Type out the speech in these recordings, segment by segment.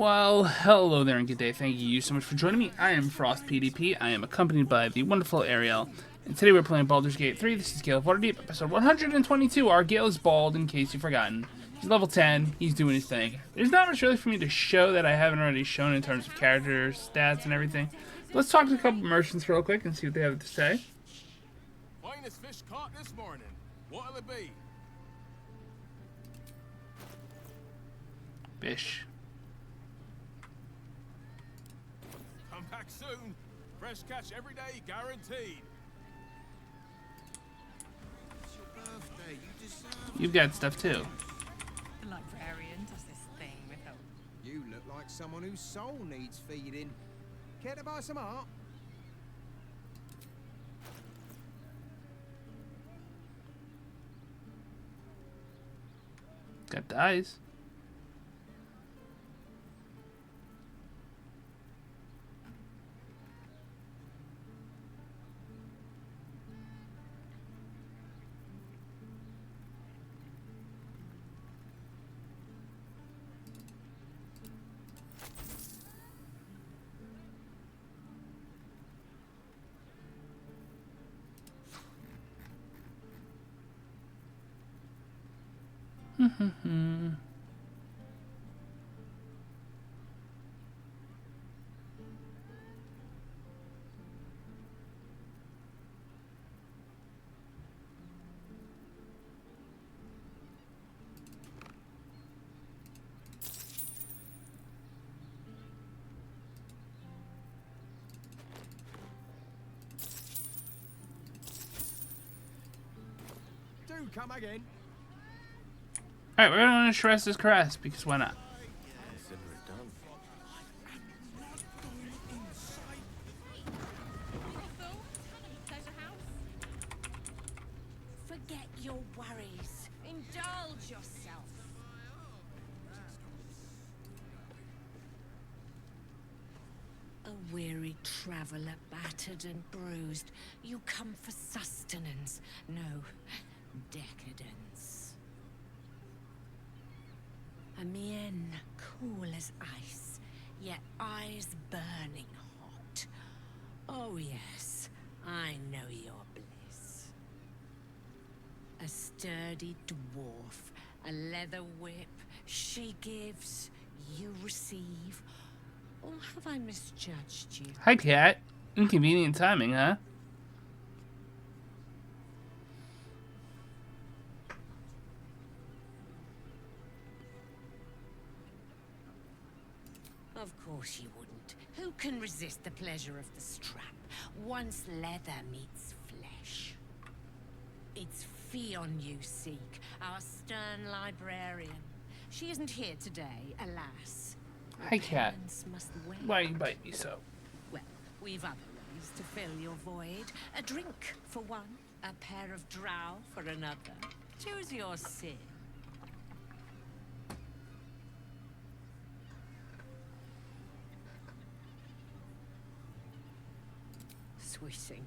Well, hello there and good day. Thank you so much for joining me. I am FrostPDP. I am accompanied by the wonderful Ariel. And today we're playing Baldur's Gate 3. This is Gale of Waterdeep, episode 122. Our Gale is bald, in case you've forgotten. He's level 10. He's doing his thing. There's not much really for me to show that I haven't already shown in terms of character stats and everything. But let's talk to a couple merchants real quick and see what they have to say. Finest fish caught this morning. What'll it be? Bish. Come back soon. Fresh catch every day, guaranteed. It's your birthday. You deserve You've got stuff too. The librarian does this thing with her. You look like someone whose soul needs feeding. Care to buy some art? Got the eyes. Do come again. Alright, we're gonna stress this caress because why not? Forget your worries. Indulge yourself. A weary traveller, battered and bruised, you come for sustenance, no decadence. A mien cool as ice, yet eyes burning hot. Oh yes, I know your bliss. A sturdy dwarf, a leather whip, she gives, you receive. Or have I misjudged you? Hi, cat. Inconvenient timing, huh? Of course you wouldn't. Who can resist the pleasure of the strap once leather meets flesh? It's Fionn you seek, our stern librarian. She isn't here today, alas. Hi, cat. Parents must wait. Why you bite me so? Well, we've other ways to fill your void. A drink for one, a pair of drow for another. Choose your sin. Swishing.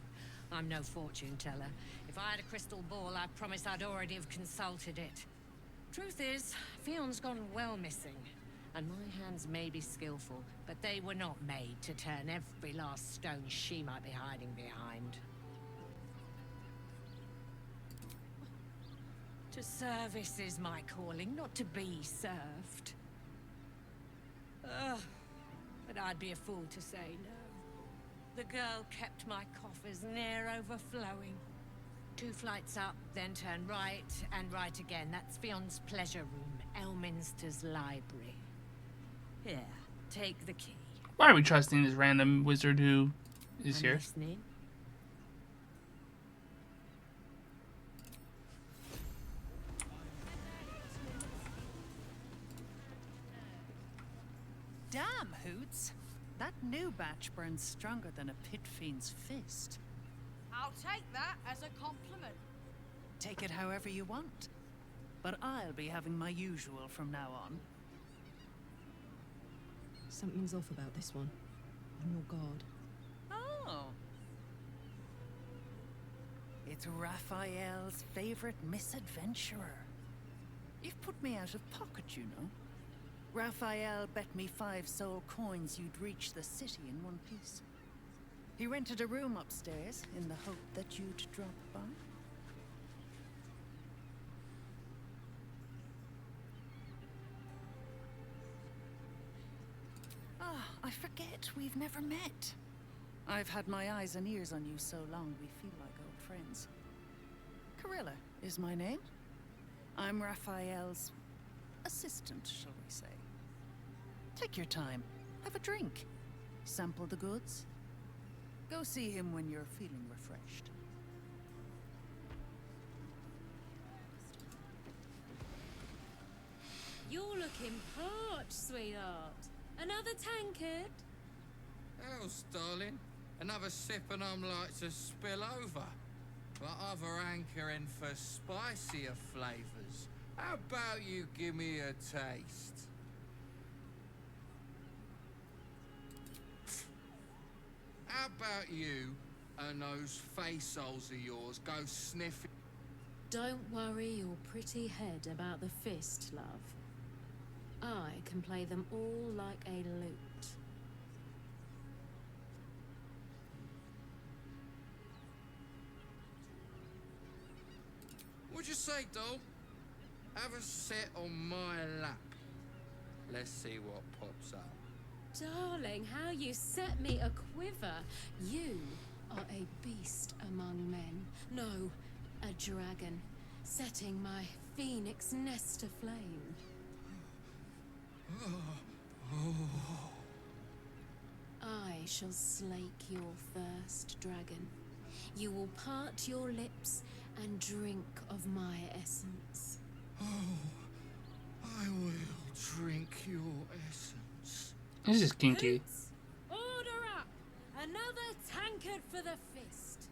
I'm no fortune teller. If I had a crystal ball, I promise I'd already have consulted it. Truth is, Fionn's gone well missing. And my hands may be skillful, but they were not made to turn every last stone she might be hiding behind. To service is my calling, not to be served. Ugh, but I'd be a fool to say no. The girl kept my coffers near overflowing. 2 flights up, then turn right, and right again. That's Fionn's pleasure room, Elminster's library. Here, take the key. Why are we trusting this random wizard who is I'm here? listening. Damn, Hoots! That new batch burns stronger than a pit fiend's fist. I'll take that as a compliment. Take it however you want. But I'll be having my usual from now on. Something's off about this one. I'm your guard. Oh. It's Raphael's favorite misadventurer. You've put me out of pocket, you know. Raphael bet me 5 soul coins you'd reach the city in one piece. He rented a room upstairs in the hope that you'd drop by. Ah, I forget we've never met. I've had my eyes and ears on you so long we feel like old friends. Carilla is my name. I'm Raphael's assistant, shall we say. Take your time. Have a drink. Sample the goods. Go see him when you're feeling refreshed. You're looking parched, sweetheart. Another tankard? Else, darling. Another sip and I'm like to spill over. But other hankering for spicier flavours. How about you give me a taste? How about you and those face holes of yours go sniffing? Don't worry your pretty head about the fist, love. I can play them all like a lute. What'd you say, doll? Have a sit on my lap. Let's see what pops up. Darling, how you set me a quiver. You are a beast among men. No, a dragon, setting my phoenix nest aflame. I shall slake your thirst, dragon. You will part your lips and drink of my essence. Oh, I will drink your essence. This is kinky. Hoots, order up! Another tankard for the fist.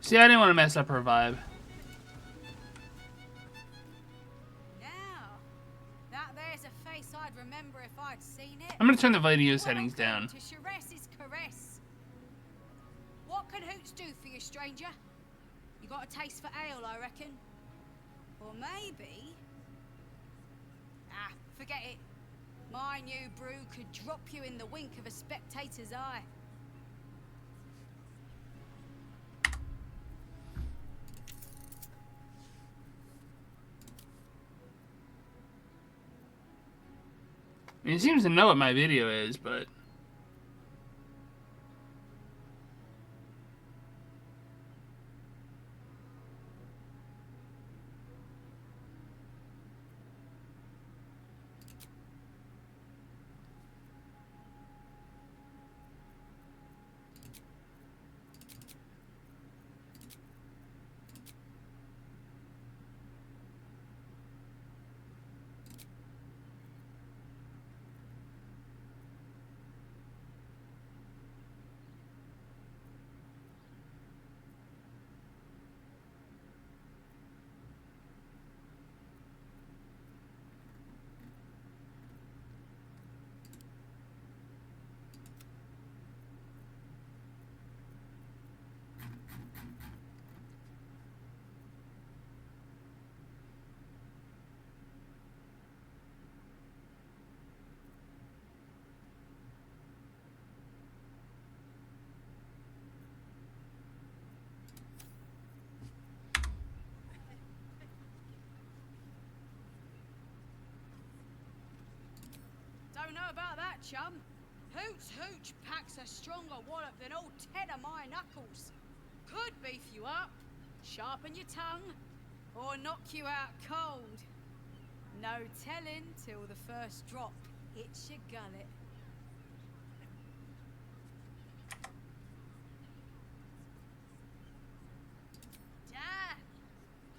See, I didn't want to mess up her vibe. Now, that there's a face I'd remember if I'd seen it. I'm gonna turn the video settings down. To Sharess's caress. What can Hoots do for you, stranger? You got a taste for ale, I reckon. Or maybe... Ah, forget it. My new brew could drop you in the wink of a spectator's eye. I mean, it seems to know what my video is, but... Don't know about that, chum. Hoots Hooch packs a stronger wallop than all 10 of my knuckles. Could beef you up, sharpen your tongue, or knock you out cold. No telling till the first drop hits your gullet. Damn!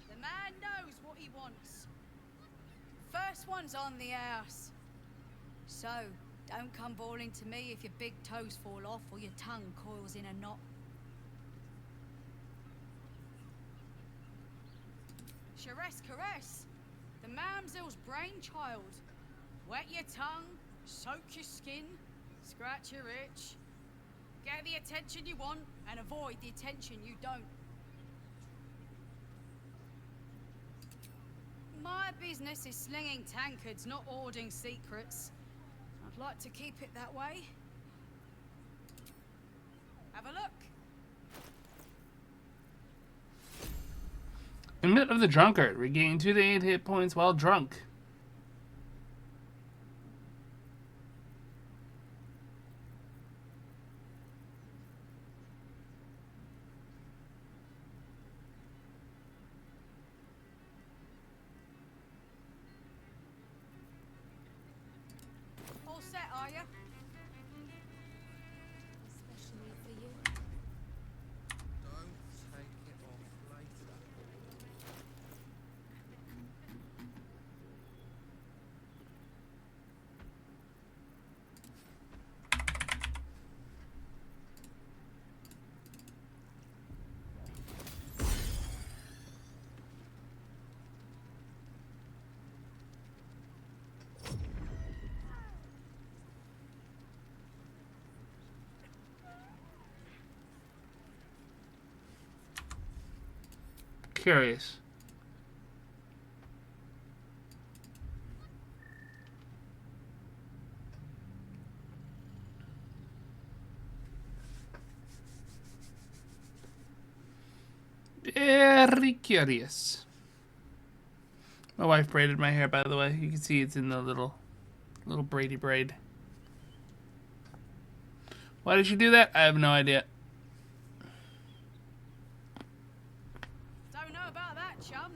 The man knows what he wants. First one's on the house. So, don't come bawling to me if your big toes fall off or your tongue coils in a knot. Sharess caress, the mamsel's brainchild. Wet your tongue, soak your skin, scratch your itch. Get the attention you want and avoid the attention you don't. My business is slinging tankards, not hoarding secrets. I'd like to keep it that way. Have a look. Amulet of the Drunkard. Regain 2 to 8 hit points while drunk. All set, are you? Especially for you. Don't take it off later. Curious. Very curious. My wife braided my hair, by the way. You can see it's in the little braidy braid. Why did she do that? I have no idea. Don't know about that, chum.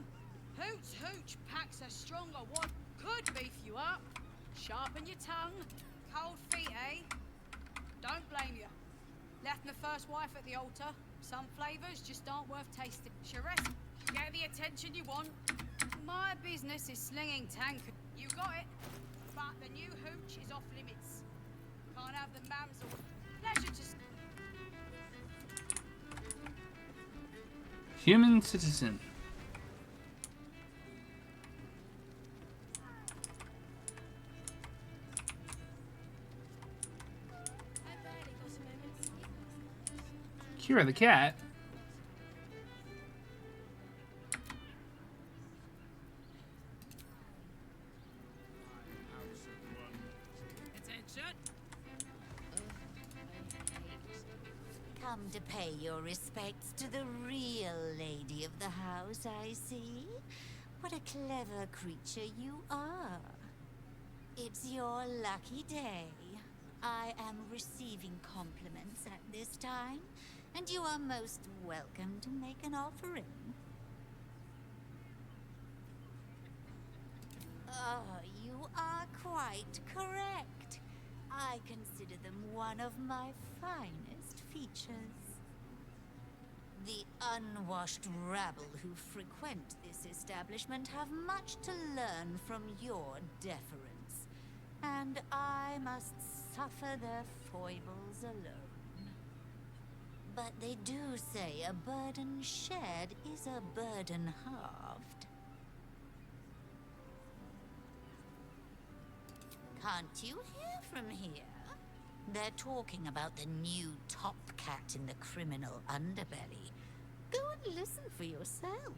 Hooch packs a stronger one. Could beef you up. Sharpen your tongue. Cold feet, eh? Don't blame you. Left my first wife at the altar. Some flavors just aren't worth tasting. Charesse, get the attention you want. My business is slinging tankard. You got it. But the new hooch is off limits. Can't have the mamsel. Pleasure to... Human citizen. Kira the cat. Come to pay your respects to the real lady of the house, I see. What a clever creature you are. It's your lucky day. I am receiving compliments at this time, and you are most welcome to make an offering. Oh, you are quite correct. I consider them one of my finest features. The unwashed rabble who frequent this establishment have much to learn from your deference, and I must suffer their foibles alone. But they do say a burden shared is a burden halved. Can't you hear from here? They're talking about the new top cat in the criminal underbelly. Go and listen for yourself.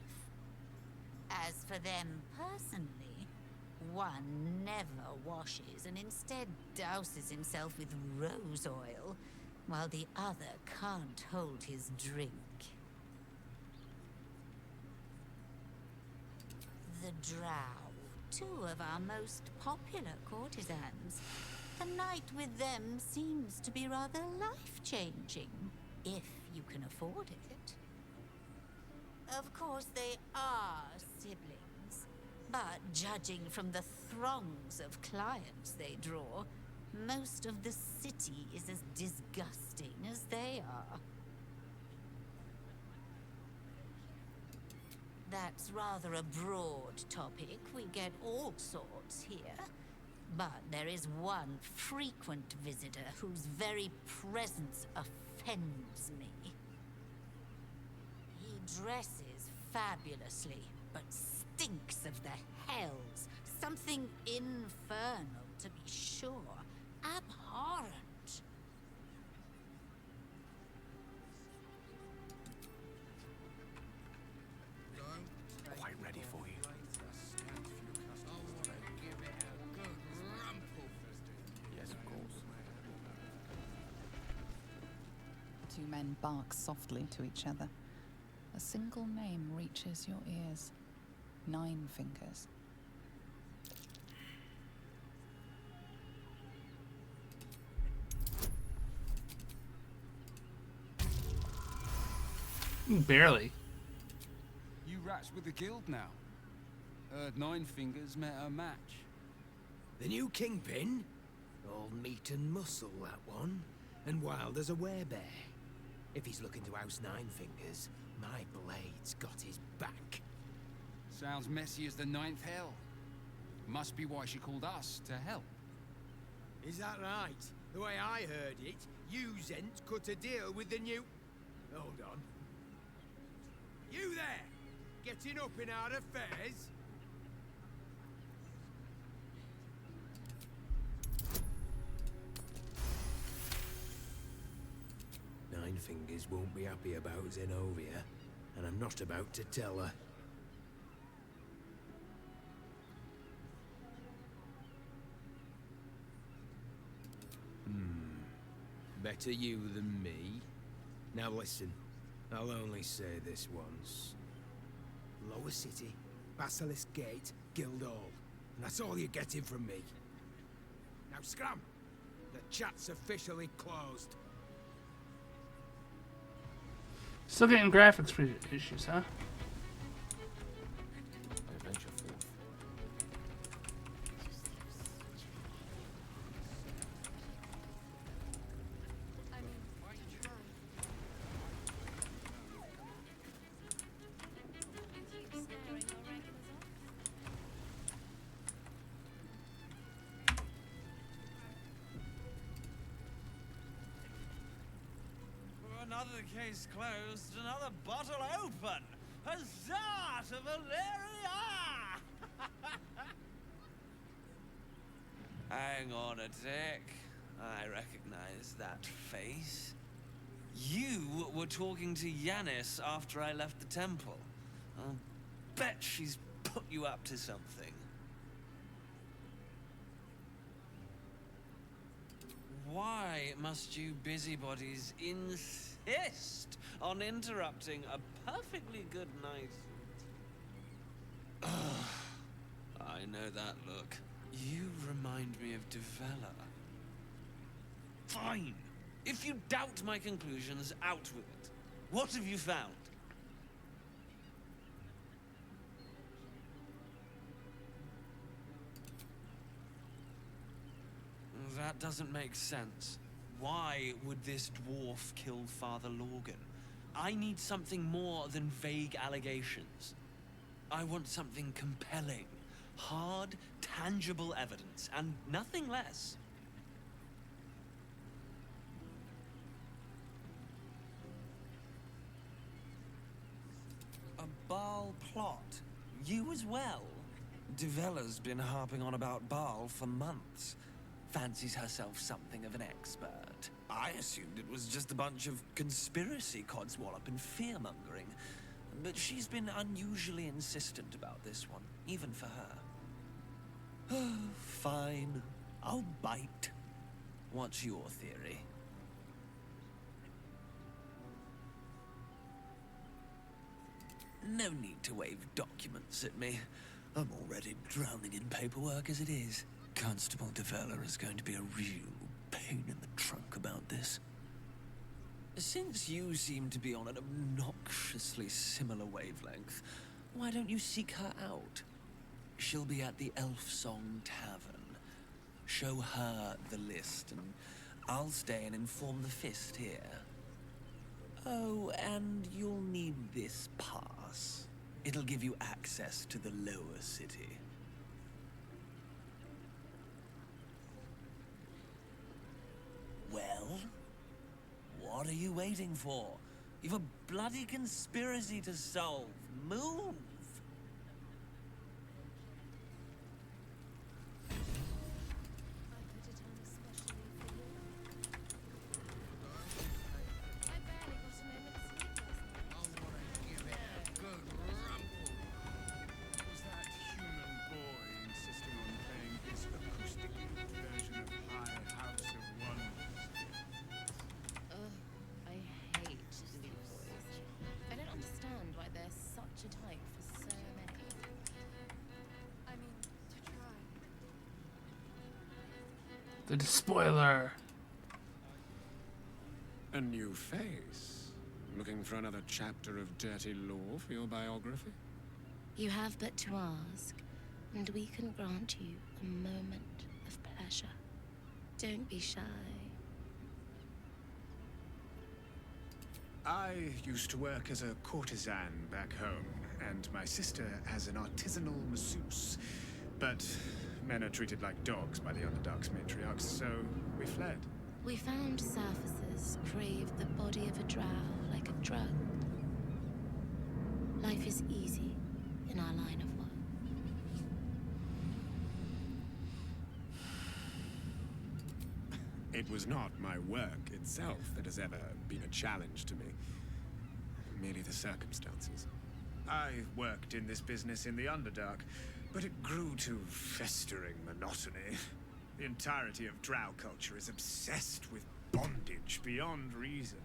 As for them personally, one never washes and instead douses himself with rose oil, while the other can't hold his drink. The Drow, two of our most popular courtesans. A night with them seems to be rather life-changing, if you can afford it. Of course, they are siblings, but judging from the throngs of clients they draw, most of the city is as disgusting as they are. That's rather a broad topic. We get all sorts here. But there is one frequent visitor whose very presence offends me. He dresses fabulously, but stinks of the hells. Something infernal, to be sure. Abhorrent. Quite ready for you. two men bark softly to each other. A single name reaches your ears. 9 Fingers. Barely. You rats with the guild now. Heard 9 Fingers met her match. The new kingpin? All meat and muscle, that one. And wild as a werebear. If he's looking to oust 9 Fingers, my blade's got his back. Sounds messy as the 9th hell. Must be why she called us to help. Is that right? The way I heard it, you Zent cut a deal with the new... Hold on. You there! Getting up in our affairs? Nine Fingers won't be happy about Zenobia, and I'm not about to tell her. Better you than me. Now listen, I'll only say this once. Lower City, Basilisk Gate, Guildhall. And that's all you're getting from me. Now scram! The chat's officially closed. Still getting graphics issues, huh? I venture forth. Another case closed, another bottle open. Huzzah to Valeria! Hang on a tick. I recognize that face. You were talking to Yanis after I left the temple. I'll bet she's put you up to something. Why must you busybodies insist on interrupting a perfectly good night? I know that look. You remind me of Devella. Fine. If you doubt my conclusions, out with it. What have you found? That doesn't make sense. Why would this dwarf kill Father Lorgan? I need something more than vague allegations. I want something compelling. Hard, tangible evidence, and nothing less. A Baal plot? You as well? Devella's been harping on about Baal for months. Fancies herself something of an expert. I assumed it was just a bunch of conspiracy codswallop and fear-mongering. But she's been unusually insistent about this one, even for her. Fine. I'll bite. What's your theory? No need to wave documents at me. I'm already drowning in paperwork as it is. Constable Devella is going to be a real pain in the trunk about this. Since you seem to be on an obnoxiously similar wavelength, why don't you seek her out? She'll be at the Elf Song Tavern. Show her the list, and I'll stay and inform the Fist here. Oh, and you'll need this pass. It'll give you access to the lower city. Well? What are you waiting for? You've a bloody conspiracy to solve. Move! Was that human boy insisting on playing this acoustic version of High House of Wonders? I The despoiler. A new face. Looking for another chapter of dirty lore for your biography? You have but to ask, and we can grant you a moment of pleasure. Don't be shy. I used to work as a courtesan back home, and my sister as an artisanal masseuse. But men are treated like dogs by the Underdark's matriarchs, so we fled. We found surfacers craved the body of a drow like a drug. Life is easy in our line of work. It was not my work itself that has ever been a challenge to me. Merely the circumstances. I worked in this business in the Underdark, but it grew to festering monotony. The entirety of drow culture is obsessed with bondage beyond reason.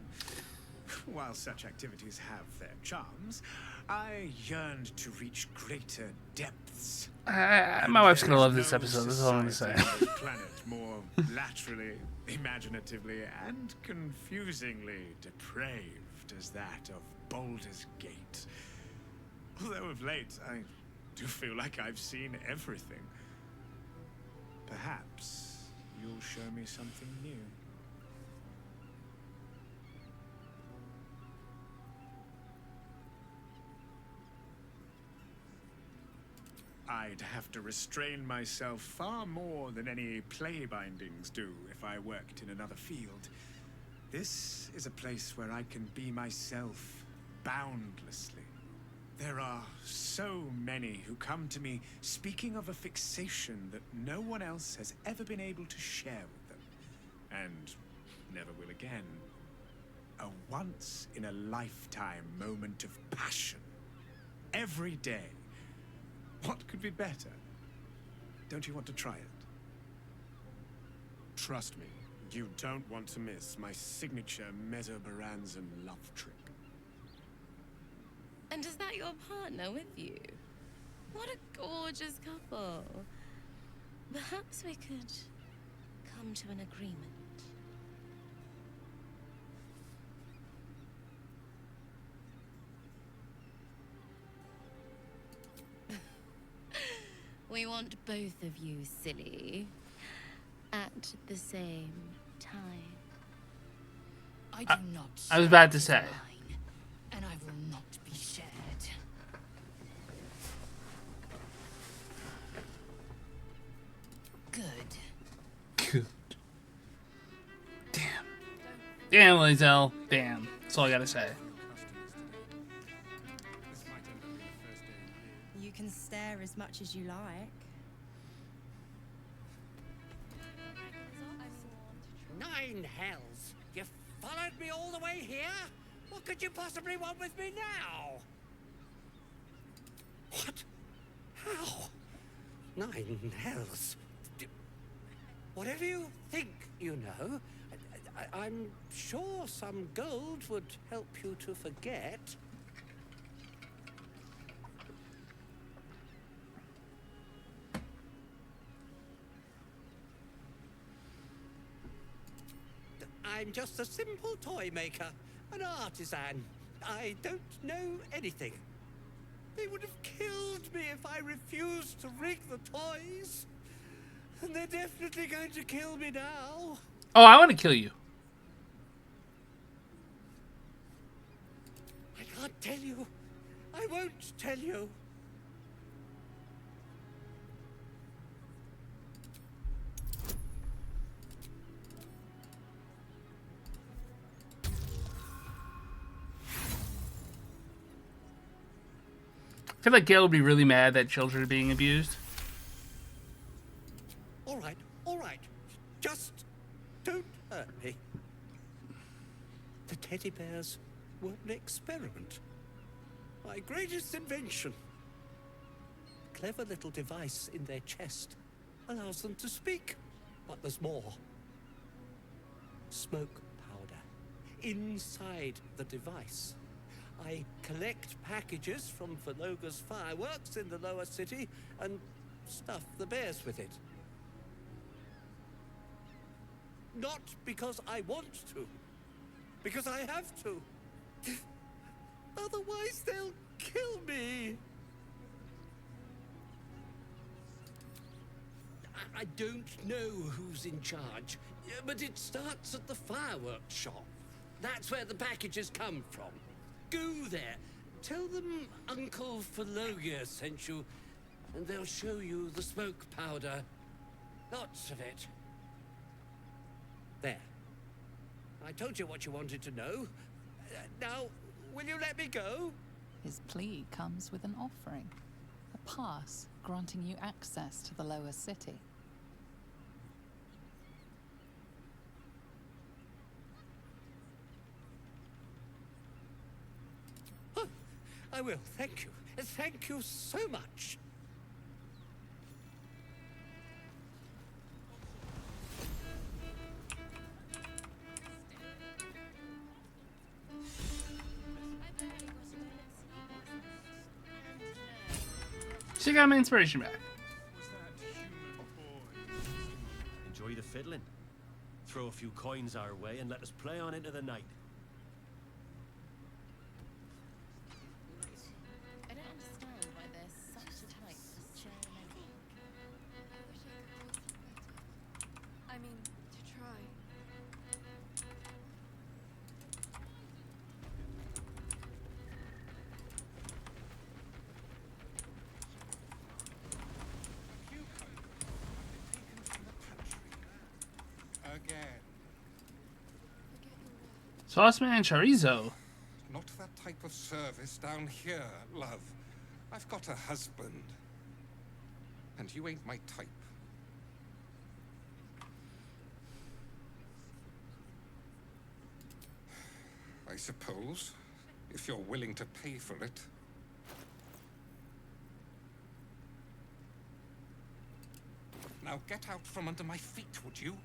While such activities have their charms, I yearned to reach greater depths. My wife's gonna love this episode, that's all I'm gonna say. Planet more laterally, imaginatively, and confusingly depraved as that of Baldur's Gate. Although of late, I do feel like I've seen everything. Perhaps you'll show me something new. I'd have to restrain myself far more than any play bindings do if I worked in another field. This is a place where I can be myself boundlessly. There are so many who come to me speaking of a fixation that no one else has ever been able to share with them, and never will again. A once-in-a-lifetime moment of passion. Every day. What could be better? Don't you want to try it? Trust me, you don't want to miss my signature Mesobaranzan love trick. And is that your partner with you? What a gorgeous couple. Perhaps we could come to an agreement. We want both of you, silly, at the same time. I do not. I was about to say. Mine, and I will not be shared. Good. Good. Damn. Damn, Lizelle. Damn. That's all I gotta say. You can stare as much as you like. Nine hells! You followed me all the way here? What could you possibly want with me now? What? How? Nine hells? Whatever you think you know, I'm sure some gold would help you to forget. I'm just a simple toy maker, an artisan. I don't know anything. They would have killed me if I refused to rig the toys. And they're definitely going to kill me now. Oh, I want to kill you. I can't tell you. I won't tell you. I feel like Gale would be really mad that children are being abused. All right. Just don't hurt me. The teddy bears were an experiment. My greatest invention. A clever little device in their chest allows them to speak. But there's more. Smoke powder inside the device. I collect packages from Valoga's fireworks in the lower city and stuff the bears with it. not because I want to. Because I have to. Otherwise, they'll kill me. I don't know who's in charge, but it starts at the fireworks shop. That's where the packages come from. Go there. Tell them Uncle Phologia sent you, and they'll show you the smoke powder. Lots of it. There. I told you what you wanted to know. Now, will you let me go? His plea comes with an offering. A pass granting you access to the lower city. Oh, I will. Thank you. Thank you so much. She got my inspiration back. Enjoy the fiddling. Throw a few coins our way and let us play on into the night. I don't understand why there's such a type as sharing a geek. I mean, to try. Again. Sauceman and chorizo. Not that type of service down here, love. I've got a husband. And you ain't my type. I suppose, if you're willing to pay for it. Now get out from under my feet, would you?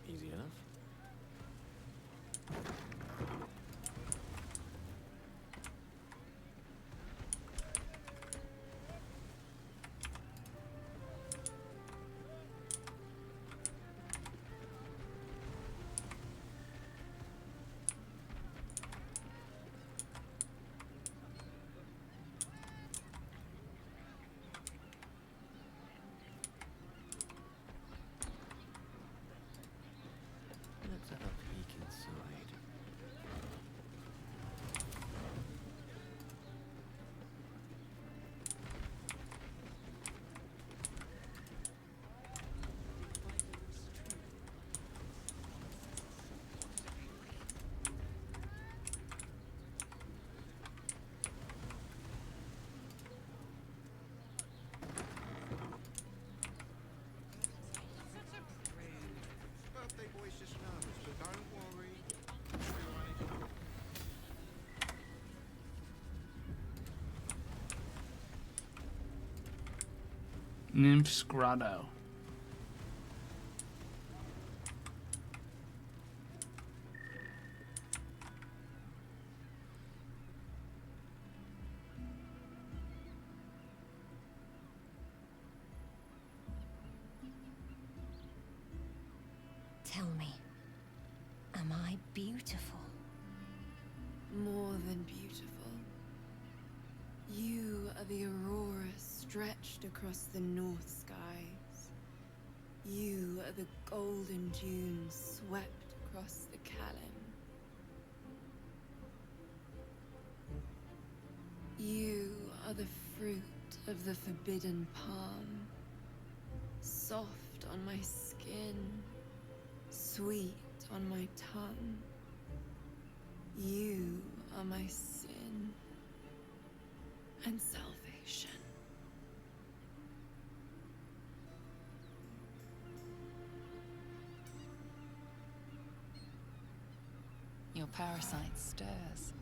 Easy enough. Let's have a peek inside. Birthday boy's just nervous, but don't worry. Nymph's Grotto. Tell me, am I beautiful? More than beautiful. You are the aurora stretched across the north skies. You are the golden dunes swept across the Callan. You are the fruit of the forbidden palm, soft on my skin, sweet on my tongue. You are my sin and salvation. Your parasite stirs,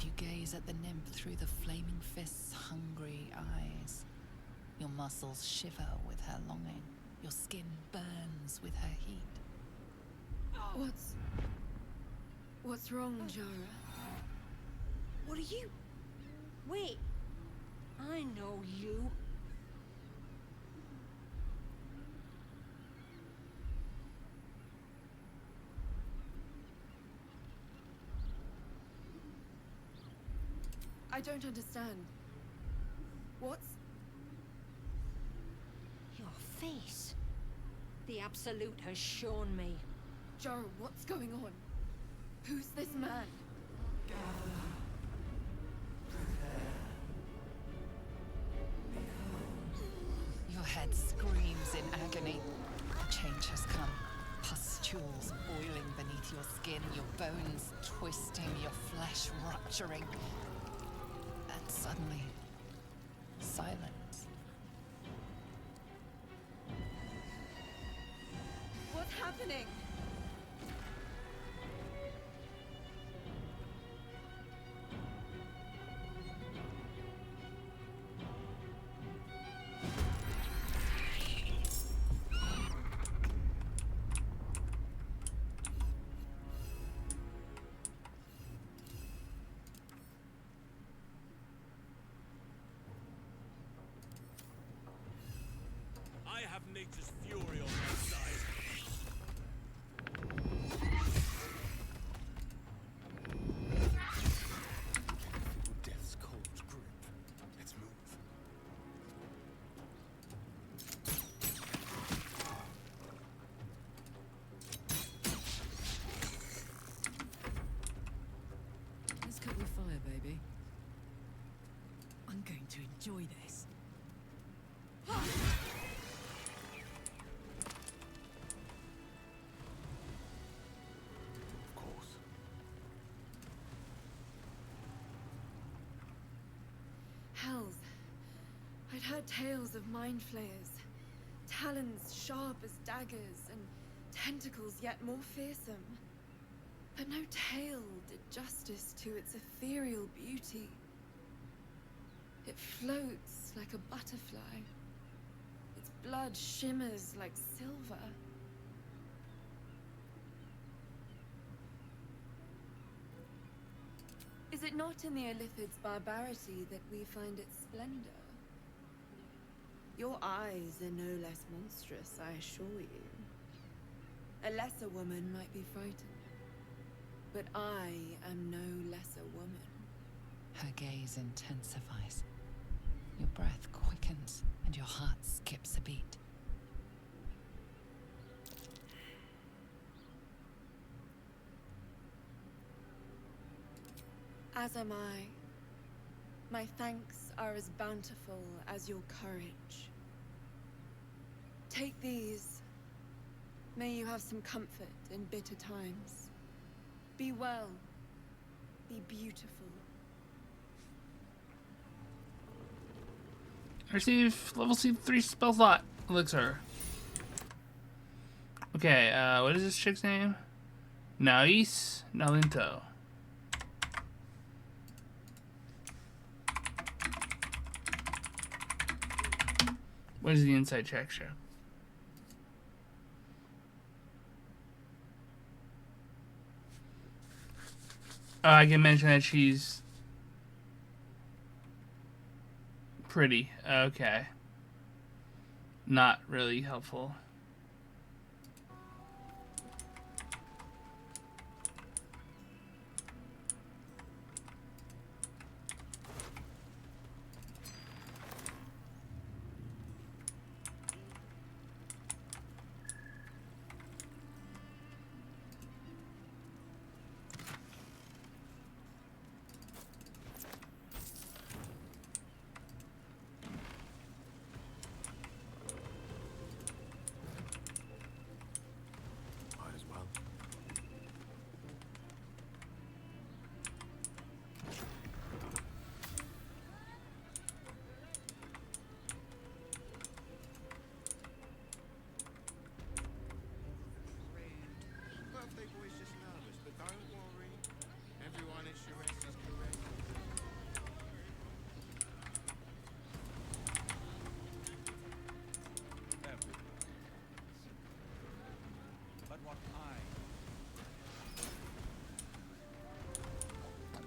You gaze at the nymph through the flaming fist's hungry eyes. Your muscles shiver with her longing. Your skin burns with her heat. What's wrong, Jara? What are you? Wait. I know you. I don't understand. What's... Your face. The Absolute has shown me. Jara, what's going on? Who's this man? Your head screams in agony. The change has come. Pustules boiling beneath your skin, your bones twisting, your flesh rupturing. And suddenly, silence. What's happening? I have nature's fury on my side. Death's cold grip. Let's move. Let's cut your fire, baby. I'm going to enjoy this. Of course. Hells. I'd heard tales of mind flayers. Talons sharp as daggers, and tentacles yet more fearsome. But no tale did justice to its ethereal beauty. It floats like a butterfly. Its blood shimmers like silver. Is it not in the Illithid's barbarity that we find its splendor? Your eyes are no less monstrous, I assure you. A lesser woman might be frightened, but I am no lesser woman. Her gaze intensifies. Your breath quickens and your heart skips a beat. As am I. My thanks are as bountiful as your courage. Take these. May you have some comfort in bitter times. Be well. Be beautiful. Receive level C3 spell slot elixir. Okay, what is this chick's name? Nais Nalinto. What is the inside check show? I can mention that she's pretty. Okay. Not really helpful.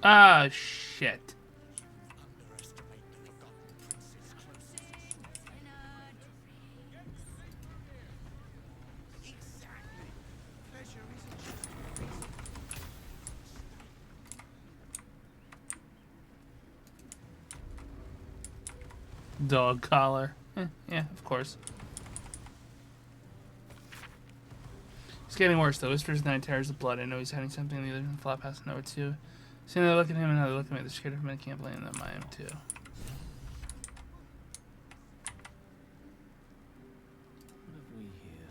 Ah, shit. Dog collar. Yeah, of course. It's getting worse though. Whispers 9 tears of blood. I know he's hiding something. The others in the flop house know it too. Seeing they look at him and how they look at me, they're scared of him. I can't blame them. I am too. What have we here?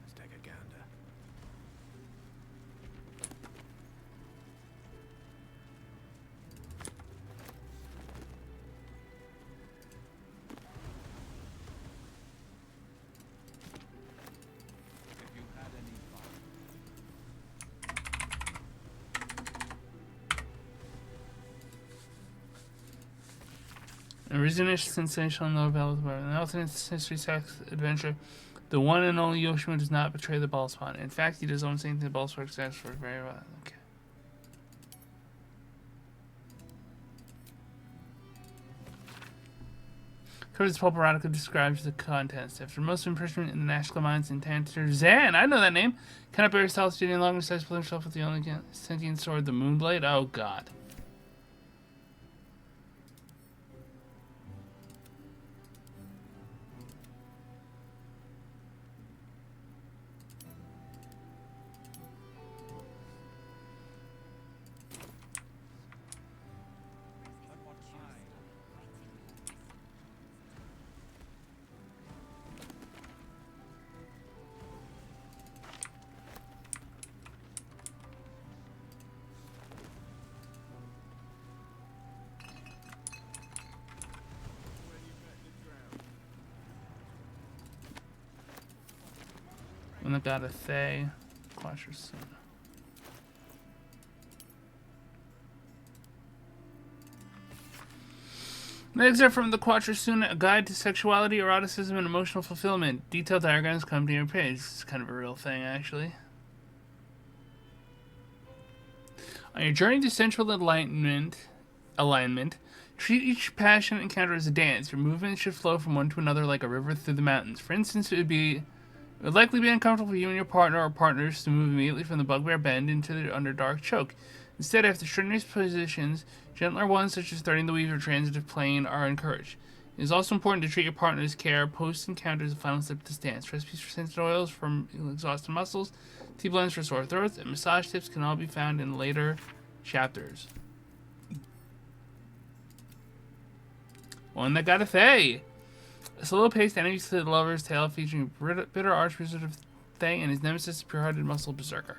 Let's take a gander. A reasonish, sensational novel with an alternate history sex adventure. The one and only Yoshimo does not betray the ball spawn. In fact, he does own something the ball spawn stands for very well. Okay. Curtis Pulperotica describes the contest. After most imprisonment in the National Mines in Tantor Zan, I know that name, cannot bear his solitude any longer, decides to play himself with the only sentient sword, the Moonblade. Oh, God. When the god of Thay, Quasher Soooooo. An excerpt from the Quattro Soooooo, A Guide to Sexuality, Eroticism, and Emotional Fulfillment. Detailed diagrams come to your page. This is kind of a real thing, actually. On your journey to sensual alignment, treat each passionate encounter as a dance. Your movements should flow from one to another like a river through the mountains. For instance, it would likely be uncomfortable for you and your partner or partners to move immediately from the Bugbear Bend into the Underdark Choke. Instead, after strenuous positions, gentler ones such as threading the weave or transitive plane are encouraged. It is also important to treat your partner's care post-encounter as a final step to this dance. Recipes for scented oils from exhausted muscles, tea blends for sore throats, and massage tips can all be found in later chapters. One that got a Thay! A slow-paced enemy to the lover's tale featuring bitter archwizard of Thay and his nemesis, pure-hearted muscle berserker.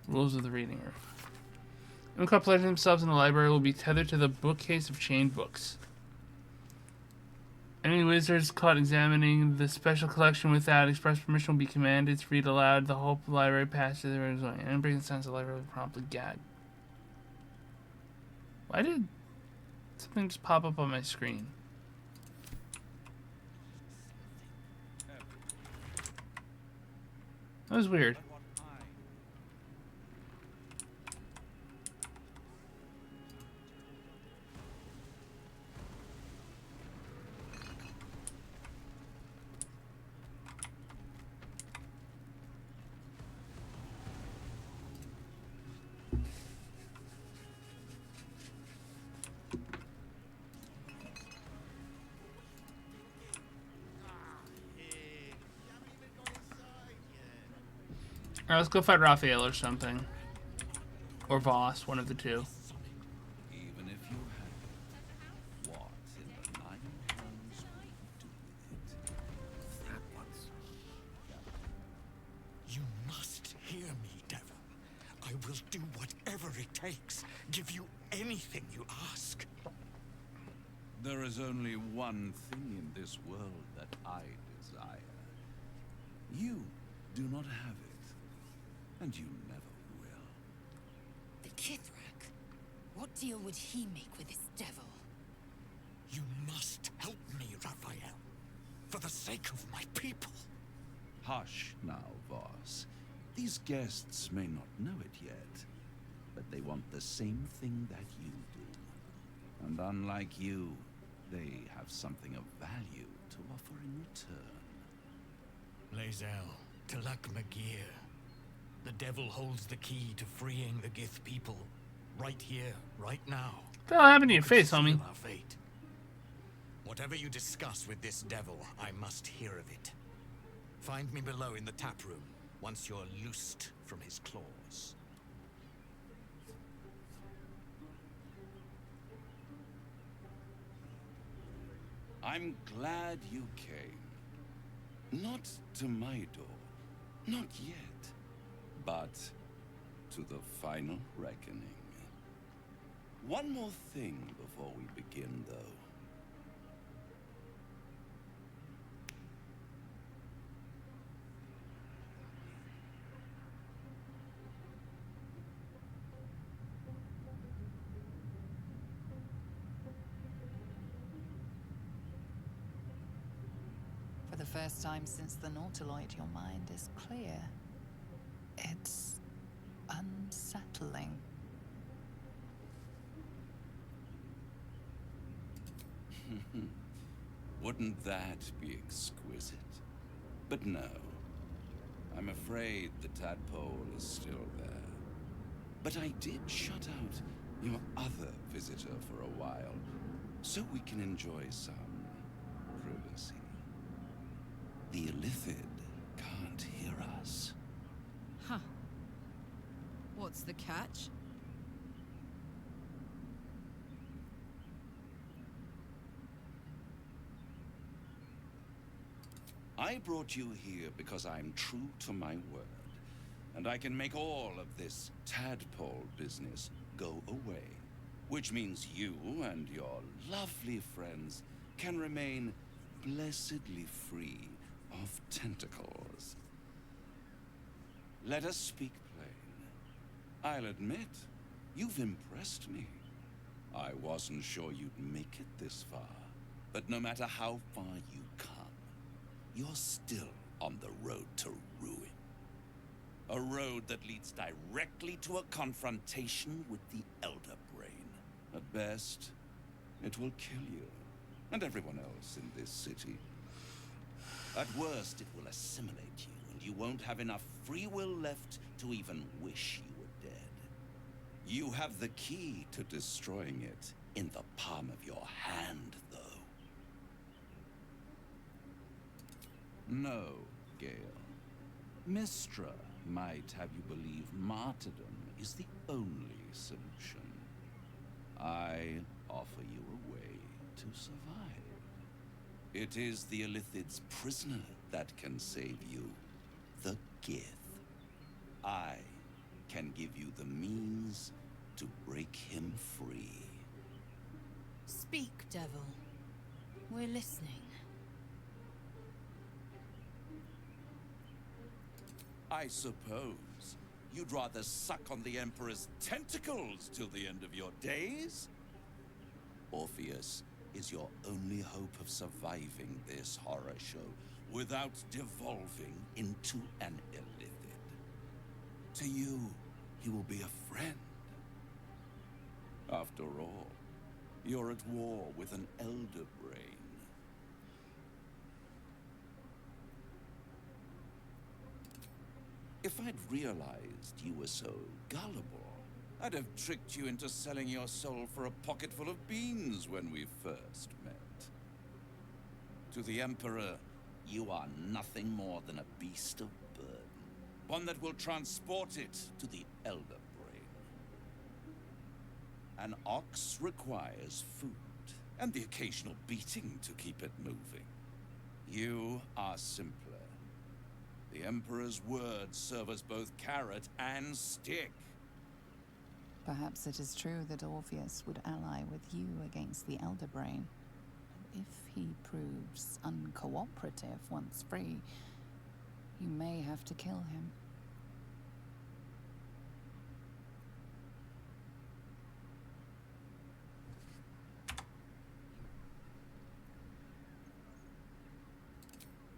Rules of the reading room. Anyone caught pleasuring themselves in the library will be tethered to the bookcase of chained books. Any wizards caught examining the special collection without express permission will be commanded to read aloud the whole library passage to the reader's own. Anyone breaking the silence of the library will promptly gag. Why did something just pop up on my screen? That was weird. Alright, let's go fight Raphael or something. Or Voss, one of the two. Even if you had, what in the 9 pounds would you do with it? That once. You must hear me, devil. I will do whatever it takes. Give you anything you ask. There is only one thing in this world that I desire. You do not have it, and you never will. The Kithrak? What deal would he make with this devil? You must help me, Raphael. For the sake of my people. Hush now, Voss. These guests may not know it yet, but they want the same thing that you do. And unlike you, they have something of value to offer in return. Lae'zel, Talak Magir. The devil holds the key to freeing the Gith people. Right here, right now. What the hell happened to your face, homie? Our fate. Whatever you discuss with this devil, I must hear of it. Find me below in the tap room, once you're loosed from his claws. I'm glad you came. Not to my door, not yet, but to the final reckoning. One more thing before we begin, though. For the first time since the Nautiloid, your mind is clear. It's unsettling. Wouldn't that be exquisite? But no. I'm afraid the tadpole is still there. But I did shut out your other visitor for a while, so we can enjoy some privacy. The Illithid can't hear us. Huh. What's the catch? I brought you here because I'm true to my word, and I can make all of this tadpole business go away. Which means you and your lovely friends can remain blessedly free of tentacles. Let us speak plain. I'll admit, you've impressed me. I wasn't sure you'd make it this far, but no matter how far you come, you're still on the road to ruin. A road that leads directly to a confrontation with the Elder Brain. At best, it will kill you, and everyone else in this city. At worst, it will assimilate you, and you won't have enough free will left to even wish you were dead. You have the key to destroying it in the palm of your hand, though. No, Gale. Mystra might have you believe martyrdom is the only solution. I offer you a way to survive. It is the Illithid's prisoner that can save you, the Gith. I can give you the means to break him free. Speak, devil. We're listening. I suppose you'd rather suck on the Emperor's tentacles till the end of your days? Orpheus is your only hope of surviving this horror show without devolving into an Illithid. To you, he will be a friend. After all, you're at war with an Elder Brain. If I'd realized you were so gullible, I'd have tricked you into selling your soul for a pocketful of beans when we first met. To the Emperor, you are nothing more than a beast of burden. One that will transport it to the Elder Brain. An ox requires food, and the occasional beating to keep it moving. You are simpler. The Emperor's words serve as both carrot and stick. Perhaps it is true that Orpheus would ally with you against the Elder Brain. If he proves uncooperative once free, you may have to kill him.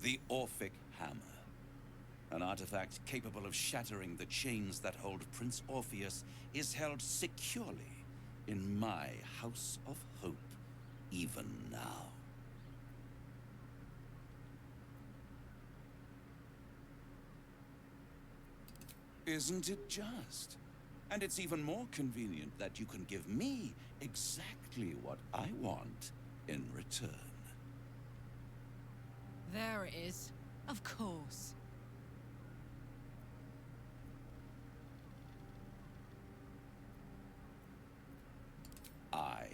The Orphic Hammer. An artifact capable of shattering the chains that hold Prince Orpheus is held securely in my House of Hope, even now. Isn't it just? And it's even more convenient that you can give me exactly what I want in return. There it is. Of course. I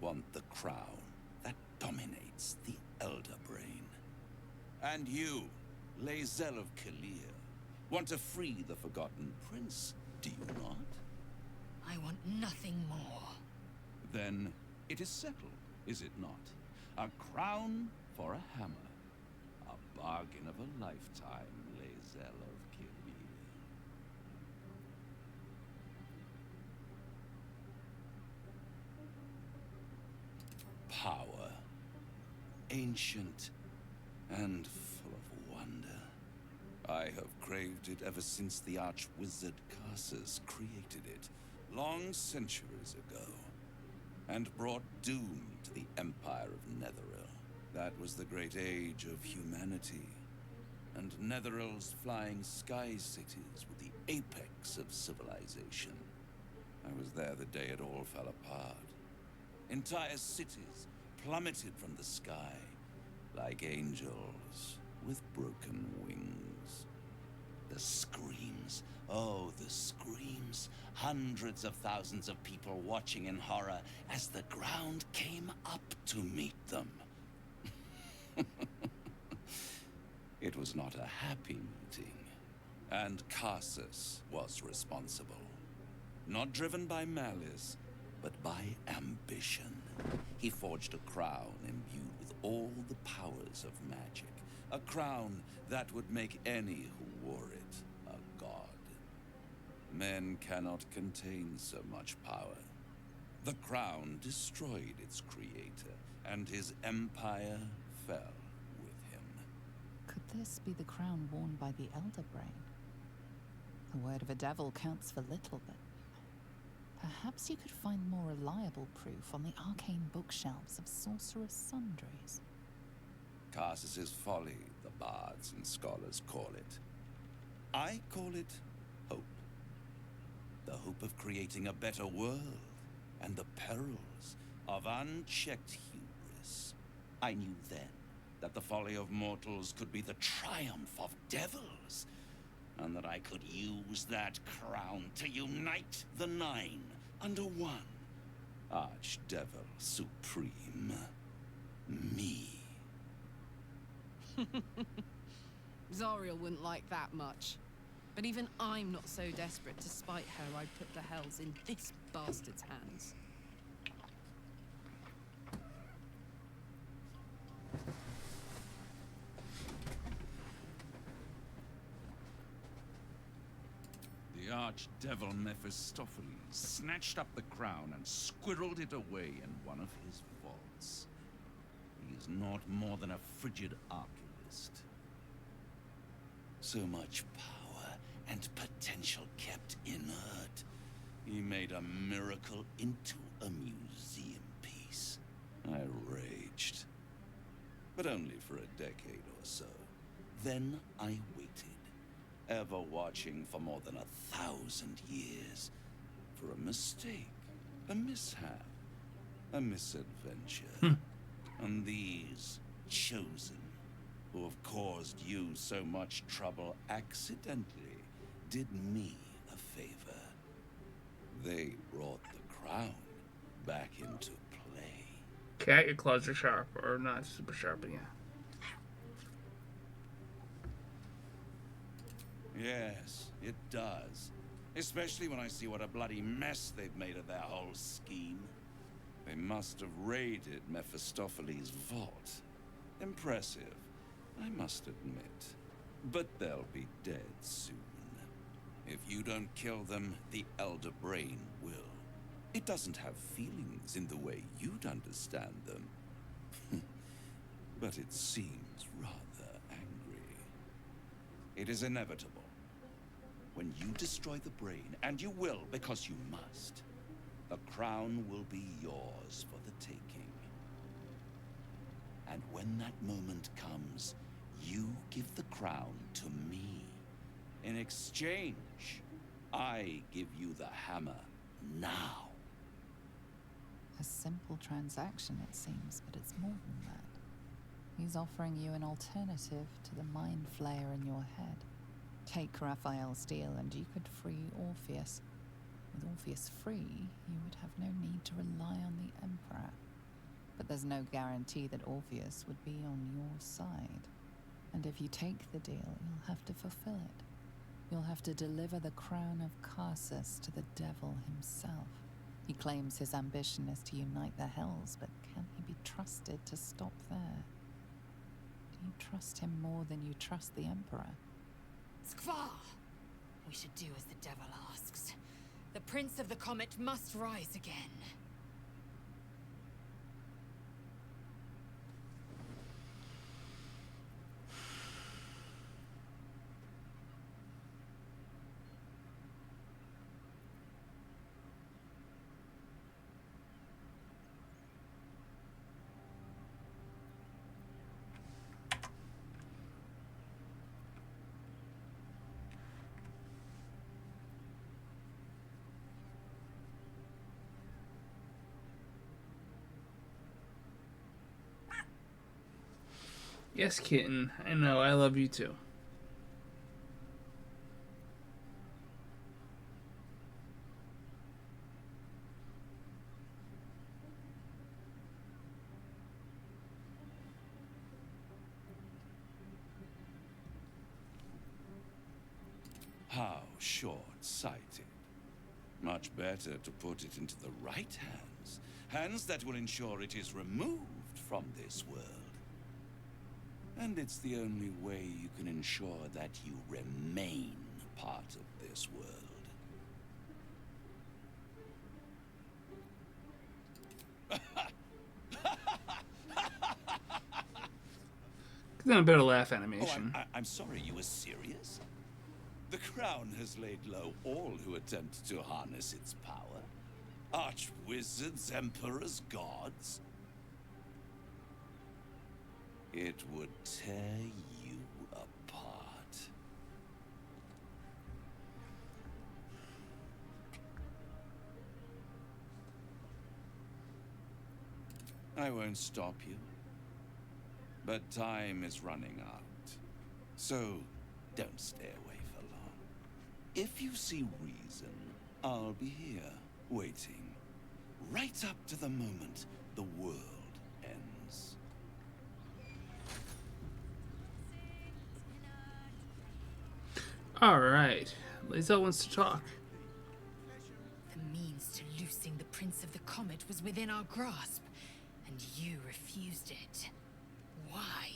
want the crown that dominates the Elder Brain. And you, Lae'zel of Kalir, want to free the Forgotten Prince, do you not? I want nothing more. Then it is settled, is it not? A crown for a hammer. A bargain of a lifetime, Lae'zel of Kalir. Power. Ancient and full of wonder. I have craved it ever since the arch-wizard Karsus created it, long centuries ago, and brought doom to the Empire of Netheril. That was the great age of humanity, and Netheril's flying sky cities were the apex of civilization. I was there the day it all fell apart. Entire cities plummeted from the sky, like angels with broken wings. The screams, oh, the screams. Hundreds of thousands of people watching in horror as the ground came up to meet them. It was not a happy meeting, and Karsus was responsible. Not driven by malice, but by ambition. He forged a crown imbued with all the powers of magic. A crown that would make any who wore it a god. Men cannot contain so much power. The crown destroyed its creator, and his empire fell with him. Could this be the crown worn by the Elder Brain? The word of a devil counts for little, but perhaps you could find more reliable proof on the arcane bookshelves of sorcerous sundries. Karsus's folly, the bards and scholars call it. I call it hope. The hope of creating a better world, and the perils of unchecked hubris. I knew then that the folly of mortals could be the triumph of devils, and that I could use that crown to unite the Nine under one. Archdevil Supreme. Me. Zariel wouldn't like that much. But even I'm not so desperate to spite her I'd put the hells in this bastard's hands. The archdevil Mephistopheles snatched up the crown and squirreled it away in one of his vaults. He is not more than a frigid archivist. So much power and potential kept inert. He made a miracle into a museum piece. I raged. But only for a decade or so. Then I waited, ever watching for more than 1,000 years, for a mistake, a mishap, a misadventure. And these chosen, who have caused you so much trouble accidentally, did me a favor. They brought the crown back into play. Cat, your claws are sharp, or not super sharp, but yeah. Yes, it does. Especially when I see what a bloody mess they've made of their whole scheme. They must have raided Mephistopheles' vault. Impressive, I must admit. But they'll be dead soon. If you don't kill them, the Elder Brain will. It doesn't have feelings in the way you'd understand them. But it seems rather It is inevitable. When you destroy the brain, and you will because you must, the crown will be yours for the taking. And when that moment comes, you give the crown to me. In exchange, I give you the hammer now. A simple transaction, it seems, but it's more than that. He's offering you an alternative to the mind flayer in your head. Take Raphael's deal and you could free Orpheus. With Orpheus free, you would have no need to rely on the Emperor. But there's no guarantee that Orpheus would be on your side. And if you take the deal, you'll have to fulfill it. You'll have to deliver the crown of Carsus to the devil himself. He claims his ambition is to unite the Hells, but can he be trusted to stop there? Do you trust him more than you trust the Emperor? Skvar! We should do as the devil asks. The Prince of the Comet must rise again. Yes, kitten. I know. I love you too. How short-sighted. Much better to put it into the right hands. Hands that will ensure it is removed from this world. And it's the only way you can ensure that you remain part of this world. Then a bit of laugh animation. Oh, I'm sorry, you were serious? The crown has laid low all who attempt to harness its power. Arch-wizards, emperors, gods. It would tear you apart. I won't stop you. But time is running out. So, don't stay away for long. If you see reason, I'll be here, waiting. Right up to the moment the world ends. Alright. Lae'zel wants to talk. The means to loosing the Prince of the Comet was within our grasp, and you refused it. Why?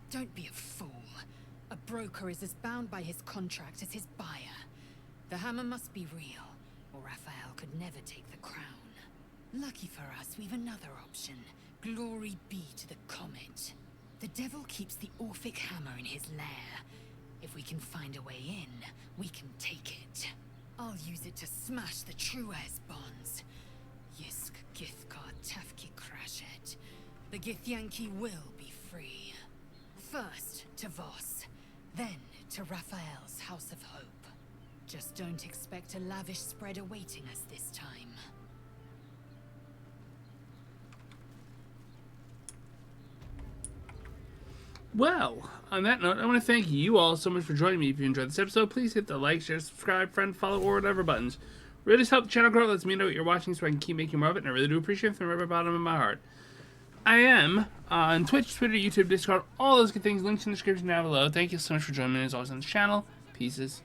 Don't be a fool. A broker is as bound by his contract as his buyer. The hammer must be real, or Raphael could never take the crown. Lucky for us, we've another option. Glory be to the Comet. The devil keeps the Orphic hammer in his lair. If we can find a way in, we can take it. I'll use it to smash the true heirs' bonds. Yisk Githgar Tafki Crashet. The Githyanki will be free. First to Voss, then to Raphael's House of Hope. Just don't expect a lavish spread awaiting us this time. Well, on that note, I want to thank you all so much for joining me. If you enjoyed this episode, please hit the like, share, subscribe, friend, follow, or whatever buttons. Really just help the channel grow. It lets me know what you're watching so I can keep making more of it, and I really do appreciate it from the very bottom of my heart. I am on Twitch, Twitter, YouTube, Discord, all those good things. Links in the description down below. Thank you so much for joining me as always on this channel. Pieces.